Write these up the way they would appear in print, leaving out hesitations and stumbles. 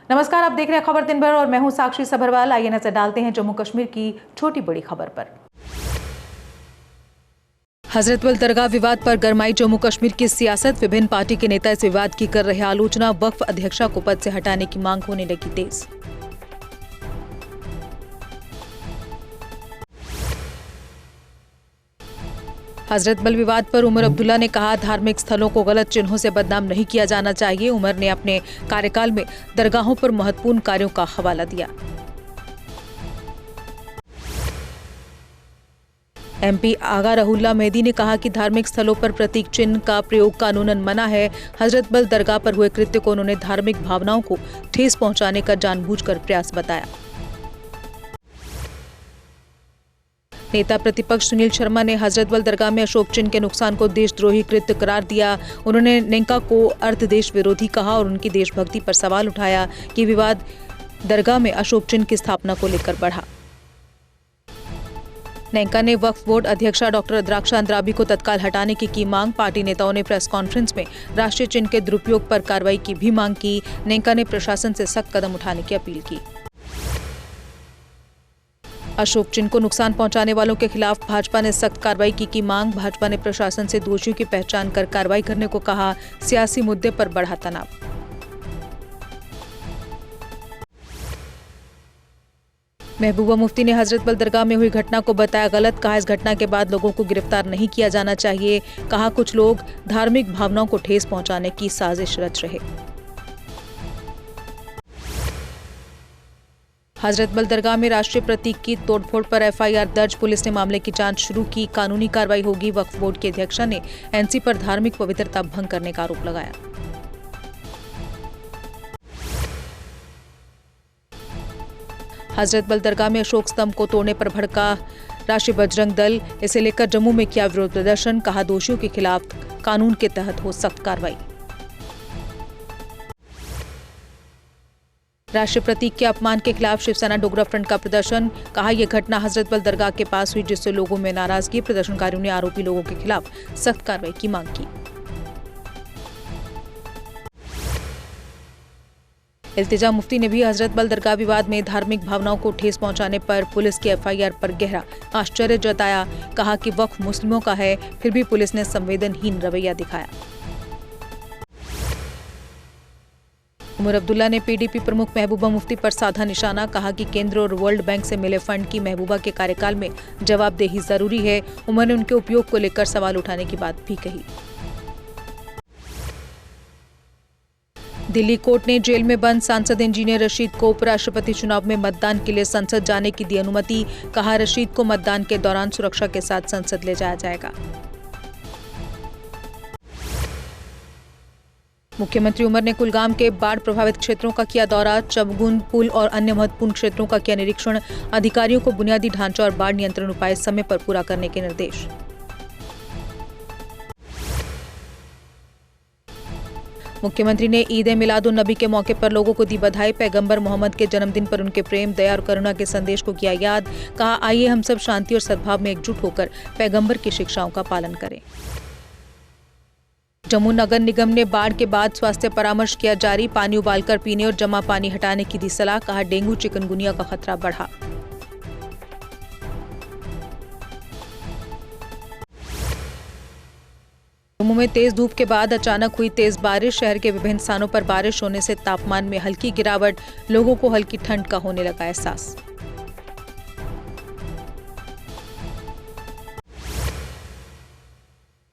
नमस्कार, आप देख रहे हैं खबर दिन भर और मैं हूं साक्षी सभरवाल। आइए नजर डालते हैं जम्मू कश्मीर की छोटी बड़ी खबर पर। हजरतबल दरगाह विवाद पर गरमाई जम्मू कश्मीर की सियासत। विभिन्न पार्टी के नेता इस विवाद की कर रहे आलोचना। वक्फ अध्यक्षा को पद से हटाने की मांग होने लगी तेज। हजरतबल विवाद पर उमर अब्दुल्ला ने कहा, धार्मिक स्थलों को गलत चिन्हों से बदनाम नहीं किया जाना चाहिए। उमर ने अपने कार्यकाल में दरगाहों पर महत्वपूर्ण कार्यों का हवाला दिया। एमपी आगा रहुल्ला मेहदी ने कहा कि धार्मिक स्थलों पर प्रतीक चिन्ह का प्रयोग कानूनन मना है। हजरतबल दरगाह पर हुए कृत्य को उन्होंने धार्मिक भावनाओं को ठेस पहुंचाने का जानबूझकर प्रयास बताया। नेता प्रतिपक्ष सुनील शर्मा ने हजरतबल दरगाह में अशोक चिन्ह के नुकसान को देशद्रोही कृत्य करार दिया। उन्होंने नेंका को अर्धदेश विरोधी कहा और उनकी देशभक्ति पर सवाल उठाया कि विवाद दरगाह में अशोक चिन्ह की स्थापना को लेकर बढ़ा। नेंका ने वक्फ बोर्ड अध्यक्षा डॉक्टर द्राक्षा अंद्राबी को तत्काल हटाने की मांग। पार्टी नेताओं ने प्रेस कॉन्फ्रेंस में राष्ट्रीय चिन्ह के दुरुपयोग पर कार्रवाई की भी मांग की। नेंका ने प्रशासन से सख्त कदम उठाने की अपील की। अशोक चिन्ह को नुकसान पहुंचाने वालों के खिलाफ भाजपा ने सख्त कार्रवाई की मांग। भाजपा ने प्रशासन से दोषियों की पहचान कर कार्रवाई करने को कहा। सियासी मुद्दे पर बढ़ा तनाव। महबूबा मुफ्ती ने हजरतबल दरगाह में हुई घटना को बताया गलत। कहा, इस घटना के बाद लोगों को गिरफ्तार नहीं किया जाना चाहिए। कहा, कुछ लोग धार्मिक भावनाओं को ठेस पहुंचाने की साजिश रच रहे। हजरतबल दरगाह में राष्ट्रीय प्रतीक की तोड़फोड़ पर एफआईआर दर्ज। पुलिस ने मामले की जांच शुरू की। कानूनी कार्रवाई होगी। वक्फ बोर्ड के अध्यक्षा ने एनसी पर धार्मिक पवित्रता भंग करने का आरोप लगाया। हजरतबल दरगाह में अशोक स्तंभ को तोड़ने पर भड़का राष्ट्रीय बजरंग दल। इसे लेकर जम्मू में किया विरोध प्रदर्शन। कहा, दोषियों के खिलाफ कानून के तहत हो सख्त कार्रवाई। राष्ट्रीय प्रतीक के अपमान के खिलाफ शिवसेना डोगरा फ्रंट का प्रदर्शन। कहा, यह घटना हजरतबल दरगाह के पास हुई जिससे लोगों में नाराजगी। प्रदर्शनकारियों ने आरोपी लोगों के खिलाफ सख्त कार्रवाई की मांग की। इल्तिजा मुफ्ती ने भी हजरतबल दरगाह विवाद में धार्मिक भावनाओं को ठेस पहुंचाने पर पुलिस की एफआईआर पर गहरा आश्चर्य जताया। कहा कि वक्फ मुस्लिमों का है, फिर भी पुलिस ने संवेदनहीन रवैया दिखाया। उमर अब्दुल्ला ने पीडीपी प्रमुख महबूबा मुफ्ती पर साधा निशाना। कहा कि केंद्र और वर्ल्ड बैंक से मिले फंड की महबूबा के कार्यकाल में जवाबदेही जरूरी है। उमर ने उनके उपयोग को लेकर सवाल उठाने की बात भी कही। दिल्ली कोर्ट ने जेल में बंद सांसद इंजीनियर रशीद को उपराष्ट्रपति चुनाव में मतदान के लिए संसद जाने की दी अनुमति। कहा, रशीद को मतदान के दौरान सुरक्षा के साथ संसद ले जाया जाएगा। मुख्यमंत्री उमर ने कुलगाम के बाढ़ प्रभावित क्षेत्रों का किया दौरा। चबगुन पुल और अन्य महत्वपूर्ण क्षेत्रों का किया निरीक्षण। अधिकारियों को बुनियादी ढांचा और बाढ़ नियंत्रण उपाय समय पर पूरा करने के निर्देश। मुख्यमंत्री ने ईद ए मिलादुन नबी के मौके पर लोगों को दी बधाई। पैगंबर मोहम्मद के जन्मदिन पर उनके प्रेम, दया और करुणा के संदेश को किया याद। कहा, आइए हम सब शांति और सद्भाव में एकजुट होकर पैगंबर की शिक्षाओं का पालन करें। जम्मू नगर निगम ने बाढ़ के बाद स्वास्थ्य परामर्श किया जारी। पानी उबालकर पीने और जमा पानी हटाने की दी सलाह। कहा, डेंगू चिकनगुनिया का खतरा बढ़ा। जम्मू में तेज धूप के बाद अचानक हुई तेज बारिश। शहर के विभिन्न स्थानों पर बारिश होने से तापमान में हल्की गिरावट। लोगों को हल्की ठंड का होने लगा एहसास।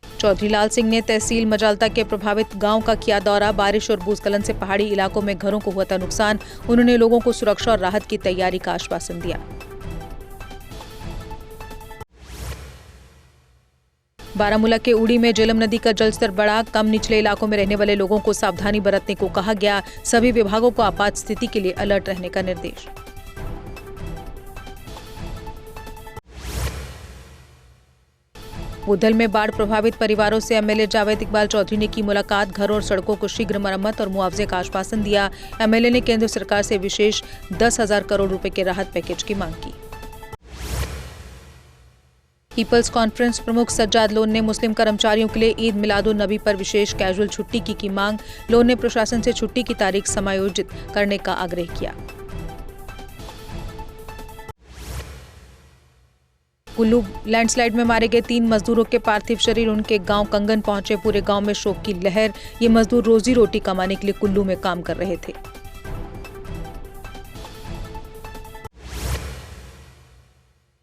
चौधरी लाल सिंह ने तहसील मजालता के प्रभावित गांव का किया दौरा। बारिश और भूस्खलन से पहाड़ी इलाकों में घरों को हुआ था नुकसान। उन्होंने लोगों को सुरक्षा और राहत की तैयारी का आश्वासन दिया। बारामूला के उड़ी में झेलम नदी का जलस्तर बढ़ा। कम निचले इलाकों में रहने वाले लोगों को सावधानी बरतने को कहा गया। सभी विभागों को आपात स्थिति के लिए अलर्ट रहने का निर्देश। बुधल में बाढ़ प्रभावित परिवारों से एमएलए जावेद इकबाल चौधरी ने की मुलाकात। घरों और सड़कों को शीघ्र मरम्मत और मुआवजे का आश्वासन दिया। एमएलए ने केंद्र सरकार से विशेष 10,000 करोड़ रुपए के राहत पैकेज की मांग की। पीपल्स कॉन्फ्रेंस प्रमुख सज्जाद लोन ने मुस्लिम कर्मचारियों के लिए ईद मिलादुन नबी पर विशेष कैजुअल छुट्टी की मांग। लोन ने प्रशासन से छुट्टी की तारीख समायोजित करने का आग्रह किया। कुल्लू लैंडस्लाइड में मारे गए 3 मजदूरों के पार्थिव शरीर उनके गांव कंगन पहुंचे। पूरे गांव में शोक की लहर। ये मजदूर रोजी रोटी कमाने के लिए कुल्लू में काम कर रहे थे।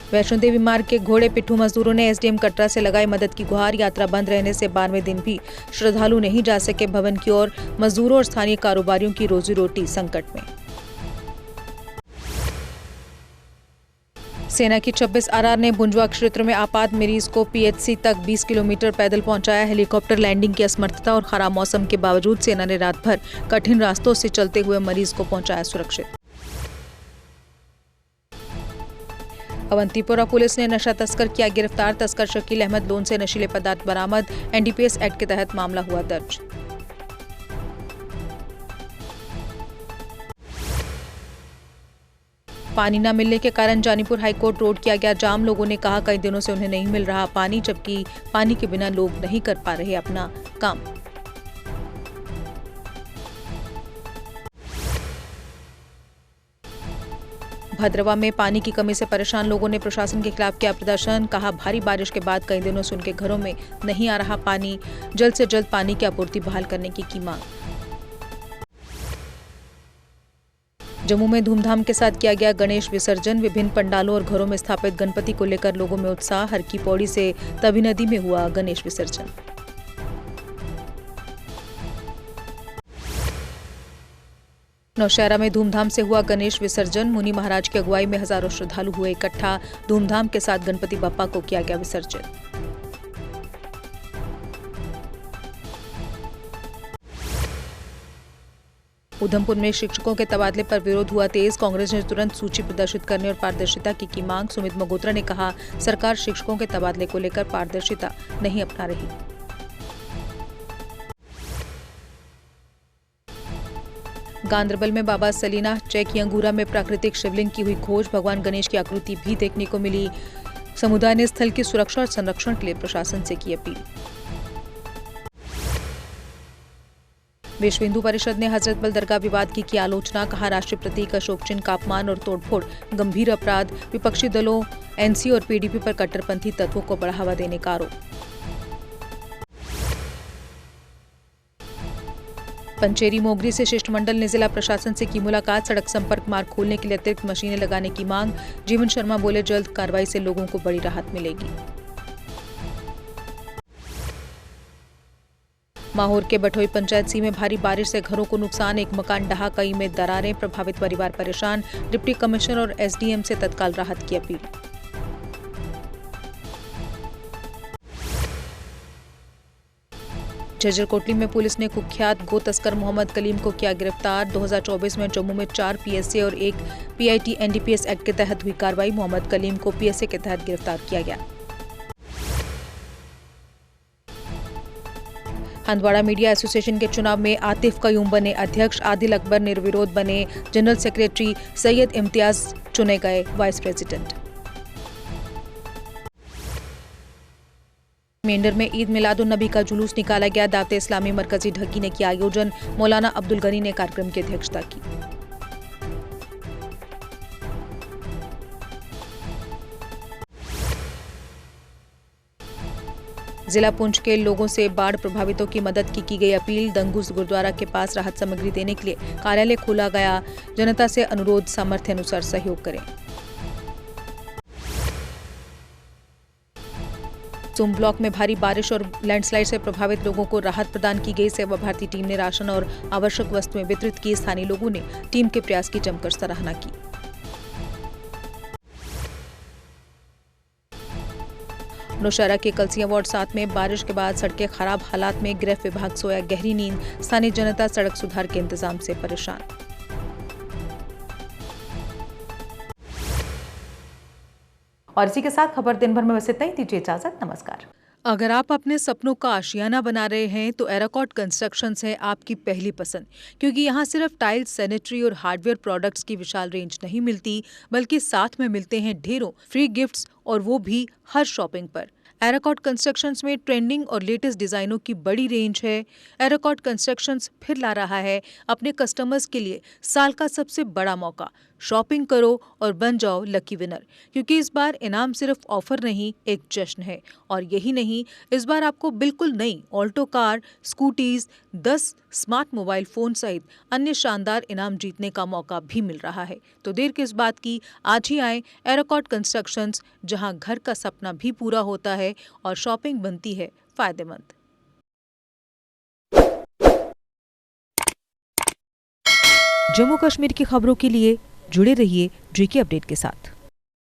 वैष्णो देवी मार्ग के घोड़े पिट्ठू मजदूरों ने एसडीएम कटरा से लगाई मदद की गुहार। यात्रा बंद रहने से 12वें दिन भी श्रद्धालु नहीं जा सके भवन की ओर। मजदूरों और स्थानीय कारोबारियों की रोजी रोटी संकट में। सेना की 26 आरआर ने बुंजवा क्षेत्र में आपात मरीज को पीएचसी तक 20 किलोमीटर पैदल पहुंचाया। हेलीकॉप्टर लैंडिंग की असमर्थता और खराब मौसम के बावजूद सेना ने रात भर कठिन रास्तों से चलते हुए मरीज को पहुंचाया सुरक्षित। अवंतीपोरा पुलिस ने नशा तस्कर किया गिरफ्तार। तस्कर शकील अहमद लोन से नशीले पदार्थ बरामद। एनडीपीएस एक्ट के तहत मामला हुआ दर्ज। पानी न मिलने के कारण जानीपुर हाईकोर्ट रोड किया गया जाम। लोगों ने कहा कई दिनों से उन्हें नहीं मिल रहा पानी, जबकि पानी के बिना लोग नहीं कर पा रहे अपना काम। भद्रवा में पानी की कमी से परेशान लोगों ने प्रशासन के खिलाफ किया प्रदर्शन। कहा भारी बारिश के बाद कई दिनों से उनके घरों में नहीं आ रहा पानी। जल्द से जल्द पानी की आपूर्ति बहाल करने की मांग। जम्मू में धूमधाम के साथ किया गया गणेश विसर्जन। विभिन्न पंडालों और घरों में स्थापित गणपति को लेकर लोगों में उत्साह। हर की पौड़ी से तवी नदी में हुआ गणेश विसर्जन। नौशहरा में धूमधाम से हुआ गणेश विसर्जन। मुनि महाराज की अगुवाई में हजारों श्रद्धालु हुए इकट्ठा। धूमधाम के साथ गणपति बप्पा को किया गया विसर्जन। उधमपुर में शिक्षकों के तबादले पर विरोध हुआ तेज। कांग्रेस ने तुरंत सूची प्रदर्शित करने और पारदर्शिता की मांग। सुमित मगोत्रा ने कहा सरकार शिक्षकों के तबादले को लेकर पारदर्शिता नहीं अपना रही। गांदरबल में बाबा सलीना चेक यंगूरा में प्राकृतिक शिवलिंग की हुई खोज। भगवान गणेश की आकृति भी देखने को मिली। समुदाय ने स्थल की सुरक्षा और संरक्षण के लिए प्रशासन से की अपील। विश्व हिंदू परिषद ने हजरत बल दरगाह विवाद की आलोचना। कहा राष्ट्रीय प्रतीक अशोक चिन्ह का अपमान और तोड़फोड़ गंभीर अपराध। विपक्षी दलों एनसी और पीडीपी पर कट्टरपंथी तत्वों को बढ़ावा देने का आरोप। पंचेरी मोगरी से शिष्टमंडल ने जिला प्रशासन से की मुलाकात। सड़क संपर्क मार्ग खोलने के लिए अतिरिक्त मशीनें लगाने की मांग। जीवन शर्मा बोले जल्द कार्रवाई से लोगों को बड़ी राहत मिलेगी। माहौर के बठोई पंचायत सी में भारी बारिश से घरों को नुकसान। एक मकान ढहा, कई में दरारें। प्रभावित परिवार परेशान। डिप्टी कमिश्नर और एसडीएम से तत्काल राहत की अपील। झज्जर कोटली में पुलिस ने कुख्यात गो तस्कर मोहम्मद कलीम को किया गिरफ्तार। 2024 में जम्मू में 4 पीएसए और 1 पीआईटी एनडीपीएस एक्ट के तहत हुई कार्रवाई। मोहम्मद कलीम को पीएसए के तहत गिरफ्तार किया गया। हंदवाड़ा मीडिया एसोसिएशन के चुनाव में आतिफ कयूम बने अध्यक्ष। आदिल अकबर निर्विरोध बने जनरल सेक्रेटरी। सैयद इम्तियाज चुने गए वाइस प्रेसिडेंट। मेंढर में ईद मिलादुन नबी का जुलूस निकाला गया। दावते इस्लामी मरकजी ढक्की ने किया आयोजन। मौलाना अब्दुल गनी ने कार्यक्रम की अध्यक्षता की। जिला पुंछ के लोगों से बाढ़ प्रभावितों की मदद की गई अपील। दंगूस गुरुद्वारा के पास राहत सामग्री देने के लिए कार्यालय खोला गया। जनता से अनुरोध सामर्थ्य अनुसार सहयोग करें। सोम ब्लॉक में भारी बारिश और लैंडस्लाइड से प्रभावित लोगों को राहत प्रदान की गई। सेवा भारती टीम ने राशन और आवश्यक वस्तुएं वितरित की। स्थानीय लोगों ने टीम के प्रयास की जमकर सराहना की। नौशहरा के कलसिया वार्ड 7 में बारिश के बाद सड़कें खराब हालात में। गृह विभाग सोया गहरी नींद। स्थानीय जनता सड़क सुधार के इंतजाम से परेशान। और इसी के साथ खबर दिन भर में बस इतना ही। दीजिए इजाजत। नमस्कार। अगर आप अपने सपनों का आशियाना बना रहे हैं तो एराकॉट कंस्ट्रक्शंस है आपकी पहली पसंद, क्योंकि यहाँ सिर्फ टाइल्स, सैनिटरी और हार्डवेयर प्रोडक्ट्स की विशाल रेंज नहीं मिलती, बल्कि साथ में मिलते हैं ढेरों फ्री गिफ्ट्स, और वो भी हर शॉपिंग पर। एराकॉट कंस्ट्रक्शंस में ट्रेंडिंग और लेटेस्ट डिजाइनों की बड़ी रेंज है। एराकॉट कंस्ट्रक्शंस फिर ला रहा है अपने कस्टमर्स के लिए साल का सबसे बड़ा मौका। शॉपिंग करो और बन जाओ लकी विनर, क्योंकि इस बार इनाम सिर्फ ऑफर नहीं, एक जश्न है। और यही नहीं, इस बार आपको बिल्कुल नई Alto car, scooties, 10 smart mobile phone सहित अन्य शानदार इनाम जीतने का मौका भी मिल रहा है। तो देर किस बात की, आज ही आए एराकॉट कंस्ट्रक्शंस, जहां घर का सपना भी पूरा होता है और शॉपिंग बनती है फायदेमंद। जम्मू कश्मीर की खबरों के लिए जुड़े रहिए JK अपडेट के साथ।